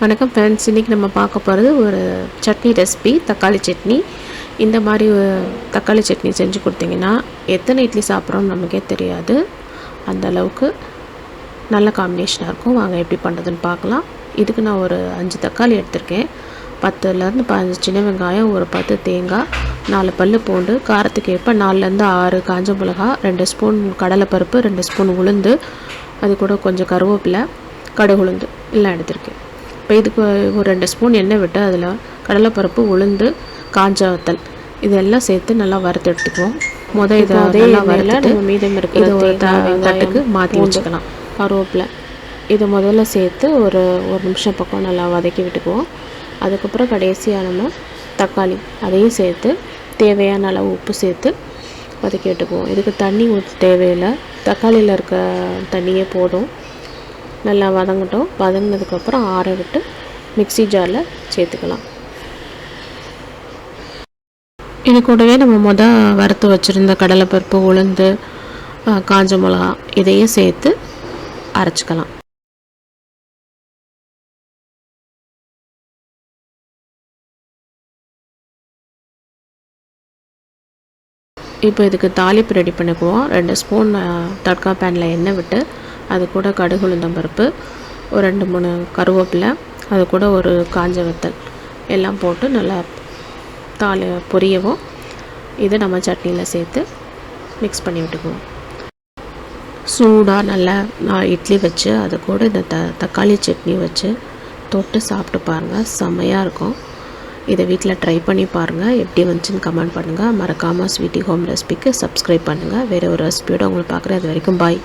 வணக்கம் ஃப்ரெண்ட்ஸ், இன்றைக்கி நம்ம பார்க்க போகிறது ஒரு சட்னி ரெசிபி, தக்காளி சட்னி. இந்த மாதிரி தக்காளி சட்னி செஞ்சு கொடுத்தீங்கன்னா எத்தனை இட்லி சாப்பிட்றோம் நமக்கே தெரியாது. அந்த அளவுக்கு நல்ல காம்பினேஷனாக இருக்கும். வாங்க எப்படி பண்ணுறதுன்னு பார்க்கலாம். இதுக்கு நான் ஒரு 5 தக்காளி எடுத்திருக்கேன். 10லேருந்து 15 சின்ன வெங்காயம், ஒரு 10 தேங்காய், 4 பல் பூண்டு, காரத்துக்கு ஏற்ப 4லேருந்து 6 காஞ்ச மிளகா, 2 ஸ்பூன் கடலைப்பருப்பு, 2 ஸ்பூன் உளுந்து, அது கூட கொஞ்சம் கருவேப்பிலை, கடுகு உளுந்து எல்லாம் எடுத்திருக்கேன். இப்போ இதுக்கு ஒரு 2 ஸ்பூன் எண்ணெய் விட்டு அதில் கடலைப்பருப்பு, உளுந்து, காஞ்ச வத்தல் இதெல்லாம் சேர்த்து நல்லா வறுத்து எடுத்துக்குவோம். இதை நல்லா வறுத்து மீதம் இருக்கிற இதை ஒரு தட்டுக்கு மாற்றி வச்சுக்கலாம். கருவேப்பிலை இதை முதல்ல சேர்த்து ஒரு நிமிஷம் பக்கம் நல்லா வதக்கி விட்டுக்குவோம். அதுக்கப்புறம் கடைசியாக நம்ம தக்காளி அதையும் சேர்த்து தேவையான அளவு உப்பு சேர்த்து வதக்கி விட்டுக்குவோம். இதுக்கு தண்ணி ஊற்ற தேவையில்லை, தக்காளியில் இருக்க தண்ணியே போதும். நல்லா வதங்கட்டும். வதங்கினதுக்கப்புறம் ஆற விட்டு மிக்ஸி ஜாரில் சேர்த்துக்கலாம். இது கூடவே நம்ம வறுத்து வச்சுருந்த கடலைப்பருப்பு, உளுந்து, காஞ்ச மிளகா இதையும் சேர்த்து அரைச்சிக்கலாம். இப்போ இதுக்கு தாளிப்பு ரெடி பண்ணிக்குவோம். 2 ஸ்பூன் தட்கா பேனில் எண்ணெய் விட்டு அது கூட கடுகு, உளுந்தம் பருப்பு, ஒரு 2-3 கருவேப்பிலை, அது கூட ஒரு காஞ்ச வத்தல் எல்லாம் போட்டு நல்லா பொரியவும் இதை நம்ம சட்னியில் சேர்த்து மிக்ஸ் பண்ணி விட்டுக்குவோம். சூடாக நல்லா இட்லி வச்சு அது கூட இந்த தக்காளி சட்னி வச்சு தொட்டு சாப்பிட்டு பாருங்கள், செம்மையாக இருக்கும். இதை வீட்டில் ட்ரை பண்ணி பாருங்கள். எப்படி வந்துச்சுன்னு கமெண்ட் பண்ணுங்கள். மறக்காமல் ஸ்வீட்டி ஹோம் ரெசிபிக்கு சப்ஸ்கிரைப் பண்ணுங்கள். வேறு ஒரு ரெசிபியோடு உங்களை பார்க்குறேன். அது வரைக்கும் பாய்.